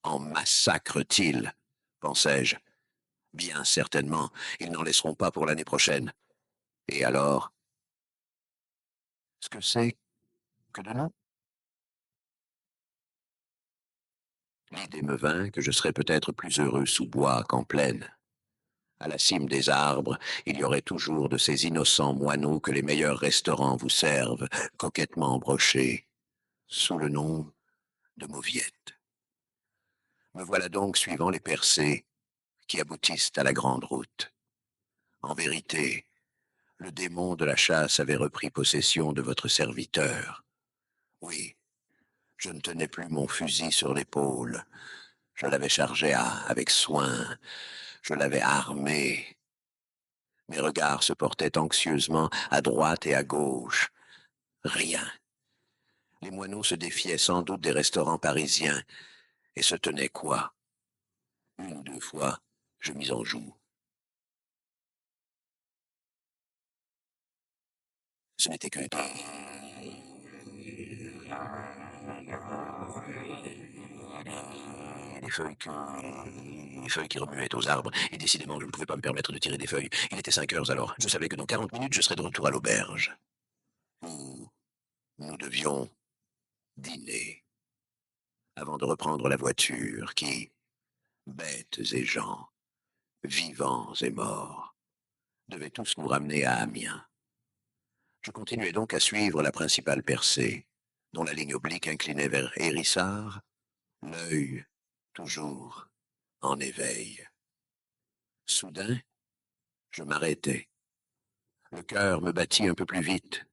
En massacrent-ils, pensai-je. Bien certainement, ils n'en laisseront pas pour l'année prochaine. Et alors, ce que c'est que de nous? L'idée me vint que je serais peut-être plus heureux sous bois qu'en plaine. À la cime des arbres, il y aurait toujours de ces innocents moineaux que les meilleurs restaurants vous servent, coquettement brochés, sous le nom de mauviettes. Me voilà donc suivant les percées qui aboutissent à la grande route. En vérité, le démon de la chasse avait repris possession de votre serviteur. Oui, je ne tenais plus mon fusil sur l'épaule. Je l'avais chargé avec soin. Je l'avais armé. Mes regards se portaient anxieusement à droite et à gauche. Rien. Les moineaux se défiaient sans doute des restaurants parisiens et se tenaient quoi? 1 ou 2 fois, je mis en joue. Ce n'était qu'un temps. des feuilles qui remuaient aux arbres, et décidément je ne pouvais pas me permettre de tirer des feuilles. Il était 5 heures alors. Je savais que dans 40 minutes je serais de retour à l'auberge, où nous devions dîner, avant de reprendre la voiture qui, bêtes et gens, vivants et morts, devait tous nous ramener à Amiens. Je continuais donc à suivre la principale percée, dont la ligne oblique inclinait vers Hérissard, l'œil toujours en éveil. Soudain, je m'arrêtai. Le cœur me battit un peu plus vite.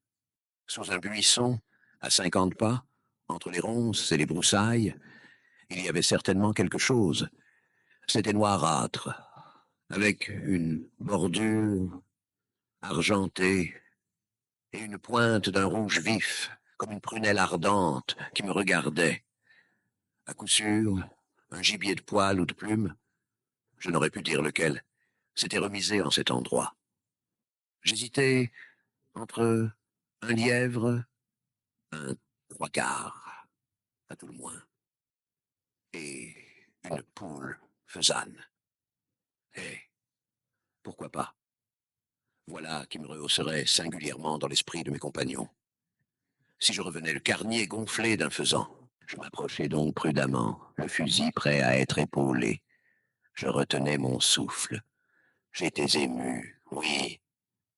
Sous un buisson, à 50 pas, entre les ronces et les broussailles, il y avait certainement quelque chose. C'était noirâtre, avec une bordure argentée et une pointe d'un rouge vif, comme une prunelle ardente qui me regardait. À coup sûr, un gibier de poil ou de plume, je n'aurais pu dire lequel, s'était remisé en cet endroit. J'hésitais entre un lièvre, un trois quarts, à tout le moins, et une poule faisane. Et pourquoi pas? Voilà qui me rehausserait singulièrement dans l'esprit de mes compagnons. Si je revenais le carnier gonflé d'un faisan, je m'approchai donc prudemment, le fusil prêt à être épaulé. Je retenais mon souffle. J'étais ému, oui,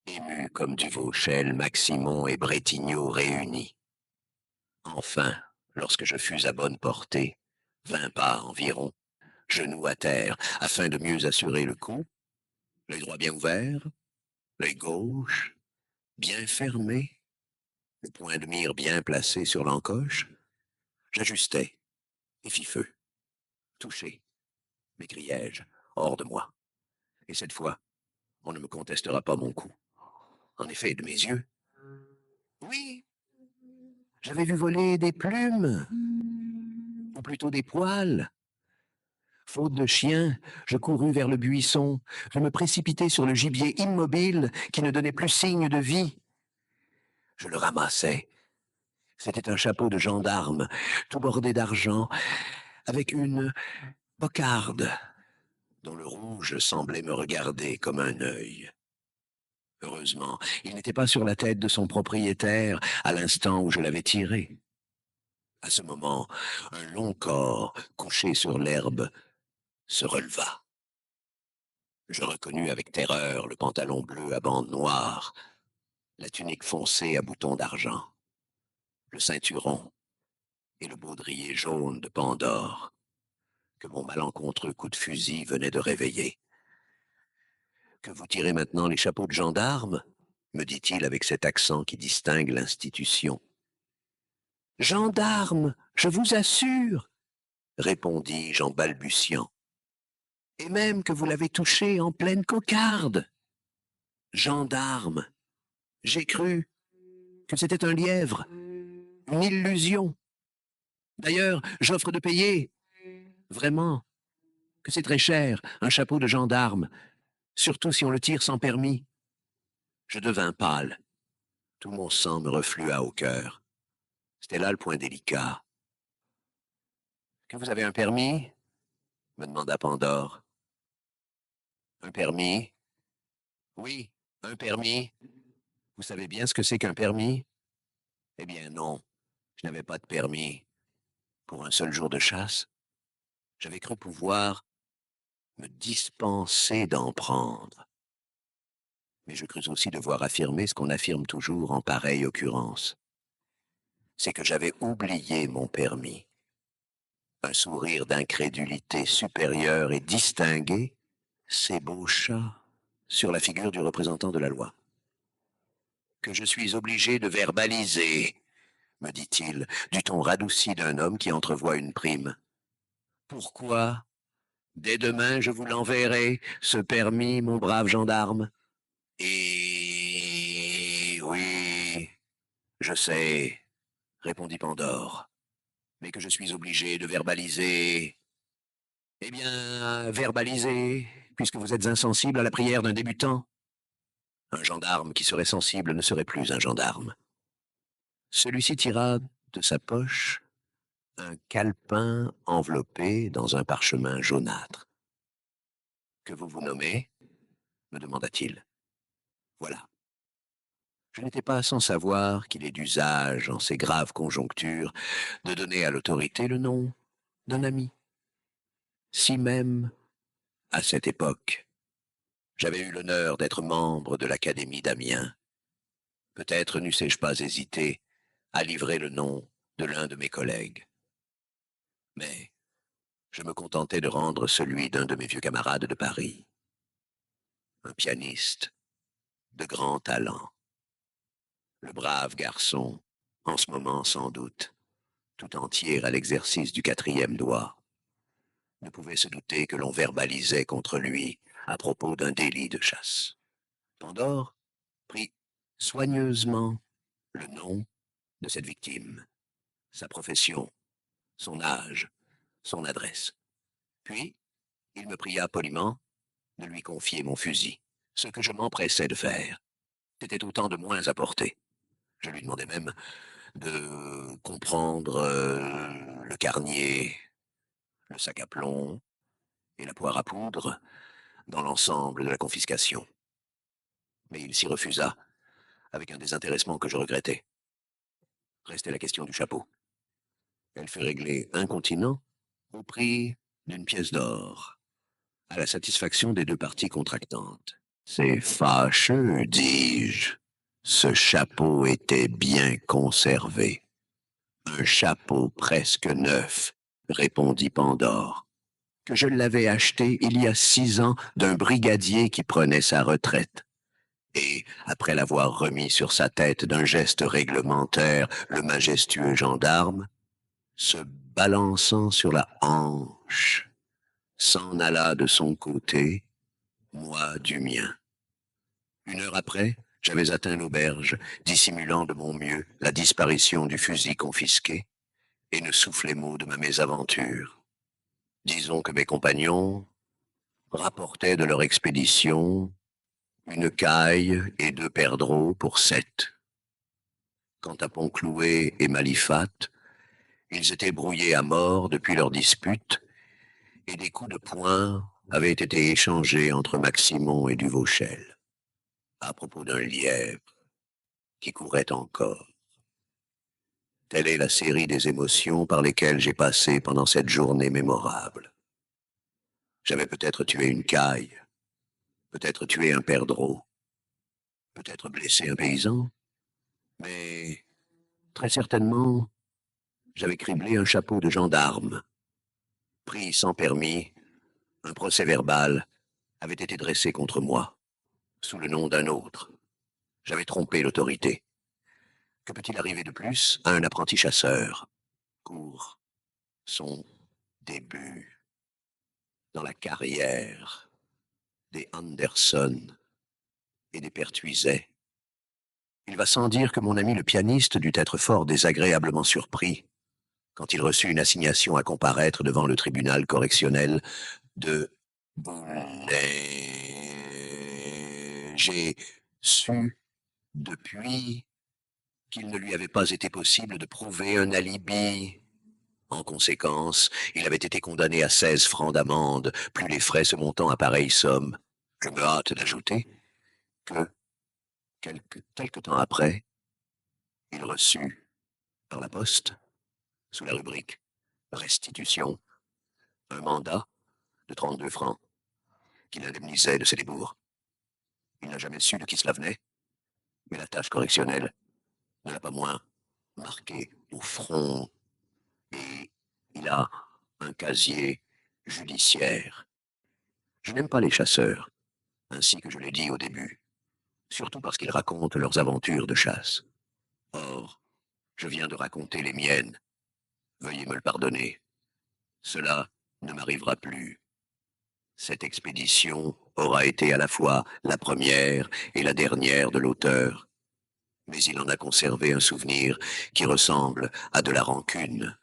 ému comme du Vauchel, Maximon et Brétignot réunis. Enfin, lorsque je fus à bonne portée, 20 pas environ, genoux à terre, afin de mieux assurer le coup, l'œil droit bien ouvert, l'œil gauche bien fermé, le point de mire bien placé sur l'encoche, j'ajustai et fis feu. Touché, m'écriai-je, hors de moi. Et cette fois, on ne me contestera pas mon coup. En effet, de mes yeux, oui, j'avais vu voler des plumes, ou plutôt des poils. Faute de chien, je courus vers le buisson. Je me précipitai sur le gibier immobile qui ne donnait plus signe de vie. Je le ramassai. C'était un chapeau de gendarme, tout bordé d'argent, avec une cocarde dont le rouge semblait me regarder comme un œil. Heureusement, il n'était pas sur la tête de son propriétaire à l'instant où je l'avais tiré. À ce moment, un long corps, couché sur l'herbe, se releva. Je reconnus avec terreur le pantalon bleu à bandes noires, la tunique foncée à boutons d'argent, le ceinturon et le baudrier jaune de Pandore que mon malencontreux coup de fusil venait de réveiller. « Que vous tirez maintenant les chapeaux de gendarme ?» me dit-il avec cet accent qui distingue l'institution. « Gendarme, je vous assure, répondis-je en balbutiant, et même que vous l'avez touché en pleine cocarde. Gendarme, j'ai cru que c'était un lièvre, une illusion. D'ailleurs, j'offre de payer, vraiment, que c'est très cher, un chapeau de gendarme, surtout si on le tire sans permis. » Je devins pâle. Tout mon sang me reflua au cœur. C'était là le point délicat. « Que vous avez un permis ?» me demanda Pandore. « Un permis ?» ?»« Oui, un permis. Vous savez bien ce que c'est qu'un permis ? » ?»« Eh bien non, je n'avais pas de permis. Pour un seul jour de chasse, j'avais cru pouvoir me dispenser d'en prendre. Mais je crus aussi devoir affirmer ce qu'on affirme toujours en pareille occurrence. C'est que j'avais oublié mon permis. Un sourire d'incrédulité supérieure et distingué s'ébaucha sur la figure du représentant de la loi. « Que je suis obligé de verbaliser, » me dit-il, du ton radouci d'un homme qui entrevoit une prime. « Pourquoi ? Dès demain, je vous l'enverrai, ce permis, mon brave gendarme. » « Et oui, je sais, » répondit Pandore, « mais que je suis obligé de verbaliser. » « Eh bien, verbalisez, puisque vous êtes insensible à la prière d'un débutant. » Un gendarme qui serait sensible ne serait plus un gendarme. Celui-ci tira de sa poche un calepin enveloppé dans un parchemin jaunâtre. Que vous vous nommez? Me demanda-t-il. Voilà. Je n'étais pas sans savoir qu'il est d'usage, en ces graves conjonctures, de donner à l'autorité le nom d'un ami. Si même, à cette époque, j'avais eu l'honneur d'être membre de l'Académie d'Amiens, peut-être n'eussé-je pas hésité à livrer le nom de l'un de mes collègues. Mais je me contentais de rendre celui d'un de mes vieux camarades de Paris, un pianiste de grand talent, le brave garçon, en ce moment sans doute, tout entier à l'exercice du quatrième doigt, ne pouvait se douter que l'on verbalisait contre lui à propos d'un délit de chasse. Pandore prit soigneusement le nom de cette victime, sa profession, son âge, son adresse. Puis, il me pria poliment de lui confier mon fusil, ce que je m'empressais de faire. C'était autant de moins à porter. Je lui demandais même de comprendre le carnier, le sac à plomb et la poire à poudre dans l'ensemble de la confiscation. Mais il s'y refusa, avec un désintéressement que je regrettais. Restait la question du chapeau. Elle fut réglée incontinent au prix d'une pièce d'or, à la satisfaction des deux parties contractantes. C'est fâcheux, dis-je. Ce chapeau était bien conservé. Un chapeau presque neuf, répondit Pandore, que je l'avais acheté il y a 6 ans d'un brigadier qui prenait sa retraite. Et, après l'avoir remis sur sa tête d'un geste réglementaire, le majestueux gendarme, se balançant sur la hanche, s'en alla de son côté, moi du mien. 1 heure après, j'avais atteint l'auberge, dissimulant de mon mieux la disparition du fusil confisqué, et ne soufflai mot de ma mésaventure. Disons que mes compagnons rapportaient de leur expédition 1 caille et 2 perdreaux pour 7. Quant à Pont-Cloué et Malifate, ils étaient brouillés à mort depuis leur dispute, et des coups de poing avaient été échangés entre Maximon et Duvauchel, à propos d'un lièvre qui courait encore. Telle est la série des émotions par lesquelles j'ai passé pendant cette journée mémorable. J'avais peut-être tué une caille, peut-être tué un perdreau, peut-être blessé un paysan, mais très certainement, j'avais criblé un chapeau de gendarme. Pris sans permis, un procès-verbal avait été dressé contre moi, sous le nom d'un autre. J'avais trompé l'autorité. Que peut-il arriver de plus à un apprenti chasseur? Court son début dans la carrière des Anderson et des Pertuiset. Il va sans dire que mon ami le pianiste dut être fort désagréablement surpris quand il reçut une assignation à comparaître devant le tribunal correctionnel de Boulay. J'ai su depuis qu'il ne lui avait pas été possible de prouver un alibi. En conséquence, il avait été condamné à 16 francs d'amende, plus les frais se montant à pareille somme. Je me hâte d'ajouter que, quelque temps après, il reçut, par la poste, sous la rubrique restitution, un mandat de 32 francs qui l'indemnisait de ses débours. Il n'a jamais su de qui cela venait, mais la tâche correctionnelle ne l'a pas moins marqué au front, et il a un casier judiciaire. Je n'aime pas les chasseurs, ainsi que je l'ai dit au début, surtout parce qu'ils racontent leurs aventures de chasse. Or, je viens de raconter les miennes. Veuillez me le pardonner. Cela ne m'arrivera plus. Cette expédition aura été à la fois la première et la dernière de l'auteur, mais il en a conservé un souvenir qui ressemble à de la rancune.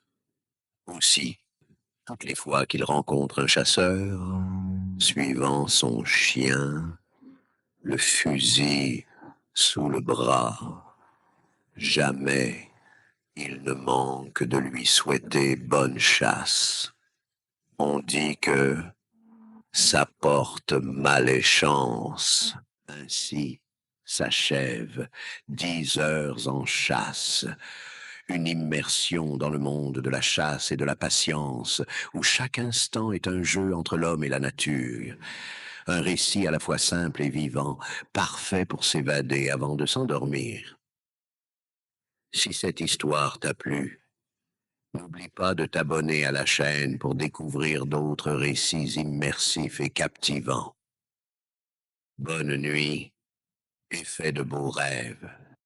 Aussi, toutes les fois qu'il rencontre un chasseur, suivant son chien, le fusil sous le bras, jamais Il ne manque de lui souhaiter bonne chasse. On dit que ça porte malchance. Ainsi s'achève 10 heures en chasse, une immersion dans le monde de la chasse et de la patience, où chaque instant est un jeu entre l'homme et la nature. Un récit à la fois simple et vivant, parfait pour s'évader avant de s'endormir. Si cette histoire t'a plu, n'oublie pas de t'abonner à la chaîne pour découvrir d'autres récits immersifs et captivants. Bonne nuit et fais de beaux rêves.